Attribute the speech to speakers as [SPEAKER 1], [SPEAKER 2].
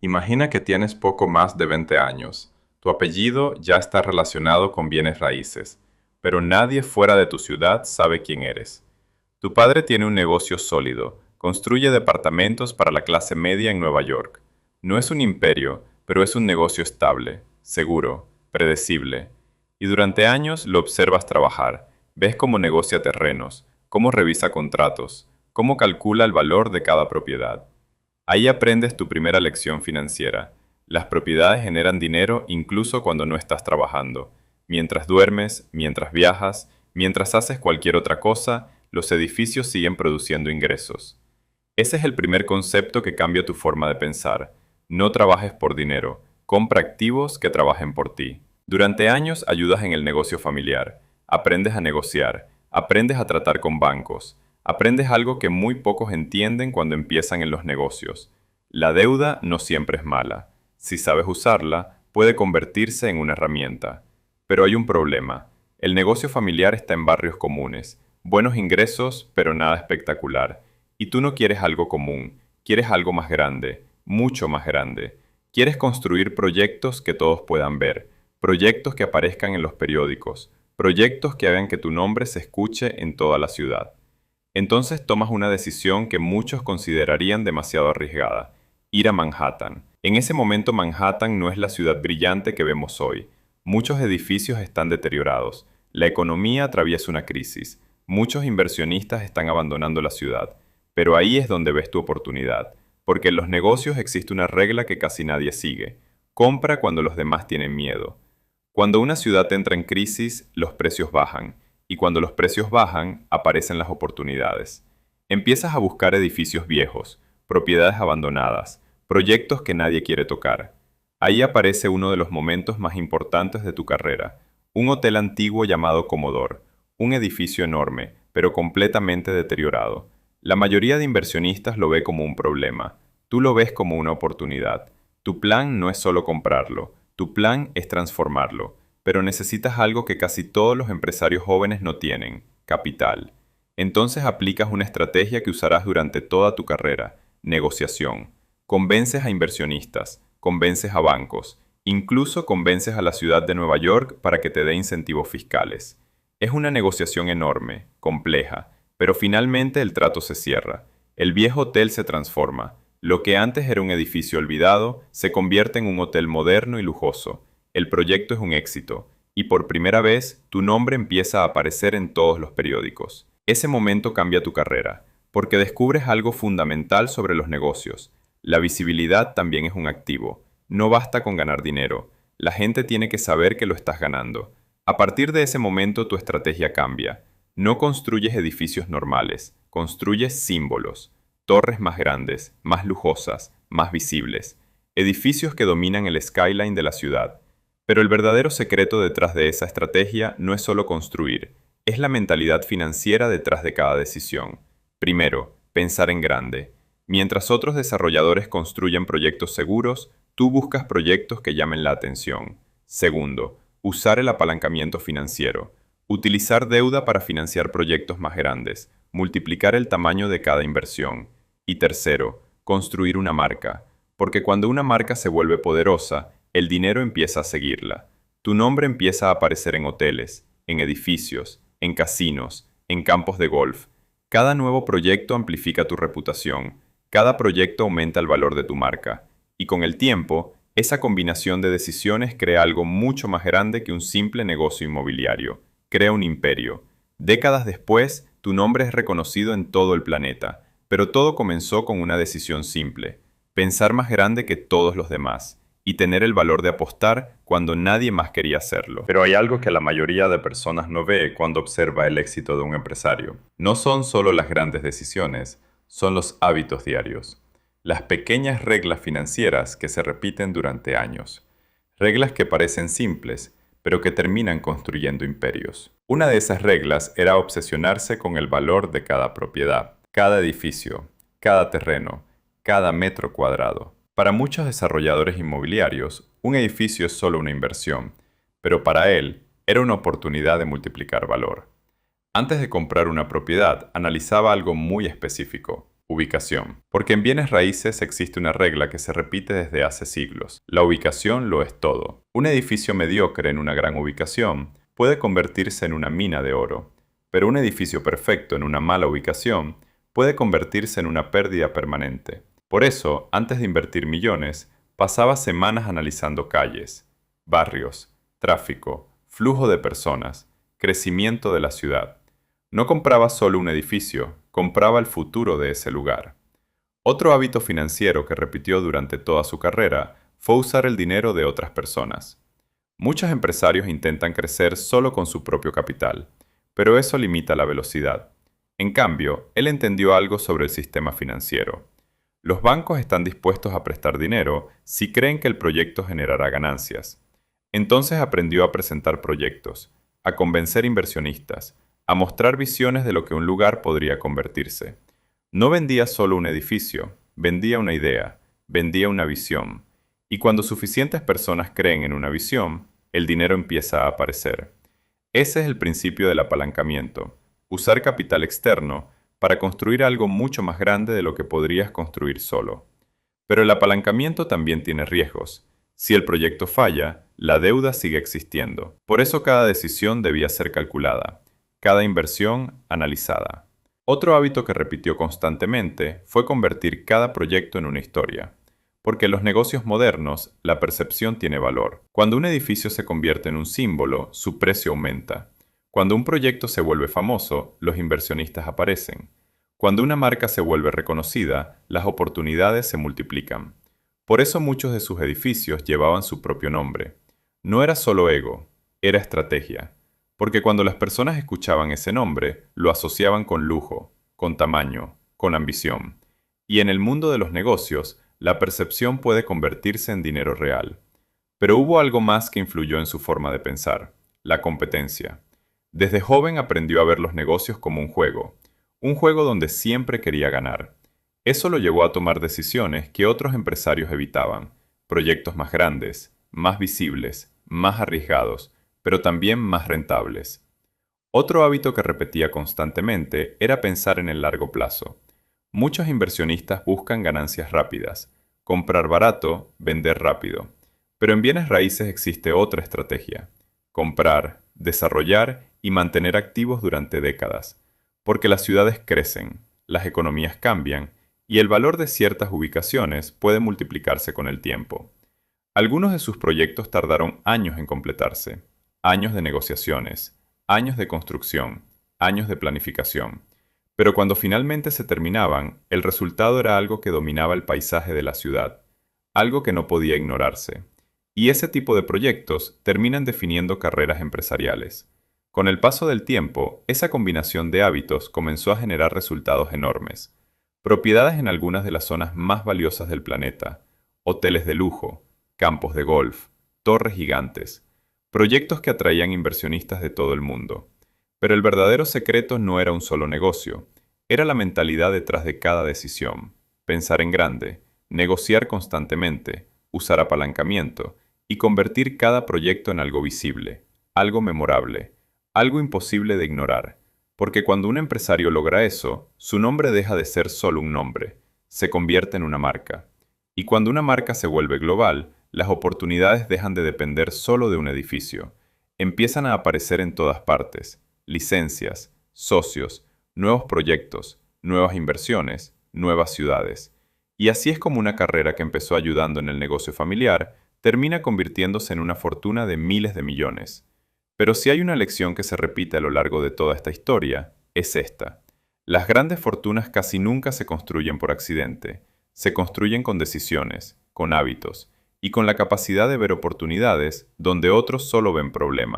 [SPEAKER 1] Imagina que tienes poco más de 20 años. Tu apellido ya está relacionado con bienes raíces, pero nadie fuera de tu ciudad sabe quién eres. Tu padre tiene un negocio sólido, construye departamentos para la clase media en Nueva York. No es un imperio, pero es un negocio estable, seguro, predecible. Y durante años lo observas trabajar, ves cómo negocia terrenos, cómo revisa contratos, cómo calcula el valor de cada propiedad. Ahí aprendes tu primera lección financiera. Las propiedades generan dinero incluso cuando no estás trabajando. Mientras duermes, mientras viajas, mientras haces cualquier otra cosa, los edificios siguen produciendo ingresos. Ese es el primer concepto que cambia tu forma de pensar. No trabajes por dinero, compra activos que trabajen por ti. Durante años ayudas en el negocio familiar, aprendes a negociar, aprendes a tratar con bancos, aprendes algo que muy pocos entienden cuando empiezan en los negocios. La deuda no siempre es mala. Si sabes usarla, puede convertirse en una herramienta. Pero hay un problema. El negocio familiar está en barrios comunes, buenos ingresos, pero nada espectacular. Y tú no quieres algo común, quieres algo más grande, mucho más grande. Quieres construir proyectos que todos puedan ver, proyectos que aparezcan en los periódicos, proyectos que hagan que tu nombre se escuche en toda la ciudad. Entonces tomas una decisión que muchos considerarían demasiado arriesgada: ir a Manhattan. En ese momento Manhattan no es la ciudad brillante que vemos hoy. Muchos edificios están deteriorados, la economía atraviesa una crisis, muchos inversionistas están abandonando la ciudad, pero ahí es donde ves tu oportunidad, porque en los negocios existe una regla que casi nadie sigue: compra cuando los demás tienen miedo. Cuando una ciudad entra en crisis, los precios bajan, y cuando los precios bajan, aparecen las oportunidades. Empiezas a buscar edificios viejos, propiedades abandonadas, proyectos que nadie quiere tocar. Ahí aparece uno de los momentos más importantes de tu carrera: un hotel antiguo llamado Commodore, un edificio enorme, pero completamente deteriorado. La mayoría de inversionistas lo ve como un problema. Tú lo ves como una oportunidad. Tu plan no es solo comprarlo, tu plan es transformarlo, pero necesitas algo que casi todos los empresarios jóvenes no tienen: capital. Entonces aplicas una estrategia que usarás durante toda tu carrera: negociación. Convences a inversionistas, convences a bancos, incluso convences a la ciudad de Nueva York para que te dé incentivos fiscales. Es una negociación enorme, compleja, pero finalmente el trato se cierra. El viejo hotel se transforma. Lo que antes era un edificio olvidado se convierte en un hotel moderno y lujoso. El proyecto es un éxito, y por primera vez tu nombre empieza a aparecer en todos los periódicos. Ese momento cambia tu carrera, porque descubres algo fundamental sobre los negocios. La visibilidad también es un activo. No basta con ganar dinero. La gente tiene que saber que lo estás ganando. A partir de ese momento tu estrategia cambia. No construyes edificios normales, construyes símbolos. Torres más grandes, más lujosas, más visibles. Edificios que dominan el skyline de la ciudad. Pero el verdadero secreto detrás de esa estrategia no es solo construir, es la mentalidad financiera detrás de cada decisión. Primero, pensar en grande. Mientras otros desarrolladores construyen proyectos seguros, tú buscas proyectos que llamen la atención. Segundo, usar el apalancamiento financiero. Utilizar deuda para financiar proyectos más grandes, multiplicar el tamaño de cada inversión. Y tercero, construir una marca. Porque cuando una marca se vuelve poderosa, el dinero empieza a seguirla. Tu nombre empieza a aparecer en hoteles, en edificios, en casinos, en campos de golf. Cada nuevo proyecto amplifica tu reputación. Cada proyecto aumenta el valor de tu marca. Y con el tiempo, esa combinación de decisiones crea algo mucho más grande que un simple negocio inmobiliario. Crea un imperio. Décadas después, tu nombre es reconocido en todo el planeta. Pero todo comenzó con una decisión simple: pensar más grande que todos los demás, y tener el valor de apostar cuando nadie más quería hacerlo. Pero hay algo que la mayoría de personas no ve cuando observa el éxito de un empresario. No son solo las grandes decisiones, son los hábitos diarios. Las pequeñas reglas financieras que se repiten durante años. Reglas que parecen simples, pero que terminan construyendo imperios. Una de esas reglas era obsesionarse con el valor de cada propiedad, cada edificio, cada terreno, cada metro cuadrado. Para muchos desarrolladores inmobiliarios, un edificio es solo una inversión, pero para él era una oportunidad de multiplicar valor. Antes de comprar una propiedad, analizaba algo muy específico: Ubicación. Porque en bienes raíces existe una regla que se repite desde hace siglos. La ubicación lo es todo. Un edificio mediocre en una gran ubicación puede convertirse en una mina de oro, pero un edificio perfecto en una mala ubicación puede convertirse en una pérdida permanente. Por eso, antes de invertir millones, pasaba semanas analizando calles, barrios, tráfico, flujo de personas, crecimiento de la ciudad. No compraba solo un edificio, compraba el futuro de ese lugar. Otro hábito financiero que repitió durante toda su carrera fue usar el dinero de otras personas. Muchos empresarios intentan crecer solo con su propio capital, pero eso limita la velocidad. En cambio, él entendió algo sobre el sistema financiero. Los bancos están dispuestos a prestar dinero si creen que el proyecto generará ganancias. Entonces aprendió a presentar proyectos, a convencer inversionistas, a mostrar visiones de lo que un lugar podría convertirse. No vendía solo un edificio, vendía una idea, vendía una visión. Y cuando suficientes personas creen en una visión, el dinero empieza a aparecer. Ese es el principio del apalancamiento, usar capital externo para construir algo mucho más grande de lo que podrías construir solo. Pero el apalancamiento también tiene riesgos. Si el proyecto falla, la deuda sigue existiendo. Por eso cada decisión debía ser calculada, cada inversión analizada. Otro hábito que repitió constantemente fue convertir cada proyecto en una historia. Porque en los negocios modernos, la percepción tiene valor. Cuando un edificio se convierte en un símbolo, su precio aumenta. Cuando un proyecto se vuelve famoso, los inversionistas aparecen. Cuando una marca se vuelve reconocida, las oportunidades se multiplican. Por eso muchos de sus edificios llevaban su propio nombre. No era solo ego, era estrategia. Porque cuando las personas escuchaban ese nombre, lo asociaban con lujo, con tamaño, con ambición. Y en el mundo de los negocios, la percepción puede convertirse en dinero real. Pero hubo algo más que influyó en su forma de pensar: la competencia. Desde joven aprendió a ver los negocios como un juego donde siempre quería ganar. Eso lo llevó a tomar decisiones que otros empresarios evitaban, proyectos más grandes, más visibles, más arriesgados, pero también más rentables. Otro hábito que repetía constantemente era pensar en el largo plazo. Muchos inversionistas buscan ganancias rápidas, comprar barato, vender rápido. Pero en bienes raíces existe otra estrategia: comprar, desarrollar y mantener activos durante décadas. Porque las ciudades crecen, las economías cambian y el valor de ciertas ubicaciones puede multiplicarse con el tiempo. Algunos de sus proyectos tardaron años en completarse, años de negociaciones, años de construcción, años de planificación. Pero cuando finalmente se terminaban, el resultado era algo que dominaba el paisaje de la ciudad, algo que no podía ignorarse. Y ese tipo de proyectos terminan definiendo carreras empresariales. Con el paso del tiempo, esa combinación de hábitos comenzó a generar resultados enormes. Propiedades en algunas de las zonas más valiosas del planeta, hoteles de lujo, campos de golf, torres gigantes, proyectos que atraían inversionistas de todo el mundo. Pero el verdadero secreto no era un solo negocio, era la mentalidad detrás de cada decisión: pensar en grande, negociar constantemente, usar apalancamiento y convertir cada proyecto en algo visible, algo memorable, algo imposible de ignorar. Porque cuando un empresario logra eso, su nombre deja de ser solo un nombre, se convierte en una marca. Y cuando una marca se vuelve global, las oportunidades dejan de depender solo de un edificio. Empiezan a aparecer en todas partes: licencias, socios, nuevos proyectos, nuevas inversiones, nuevas ciudades. Y así es como una carrera que empezó ayudando en el negocio familiar termina convirtiéndose en una fortuna de miles de millones. Pero si hay una lección que se repite a lo largo de toda esta historia, es esta: las grandes fortunas casi nunca se construyen por accidente, se construyen con decisiones, con hábitos, y con la capacidad de ver oportunidades donde otros solo ven problemas.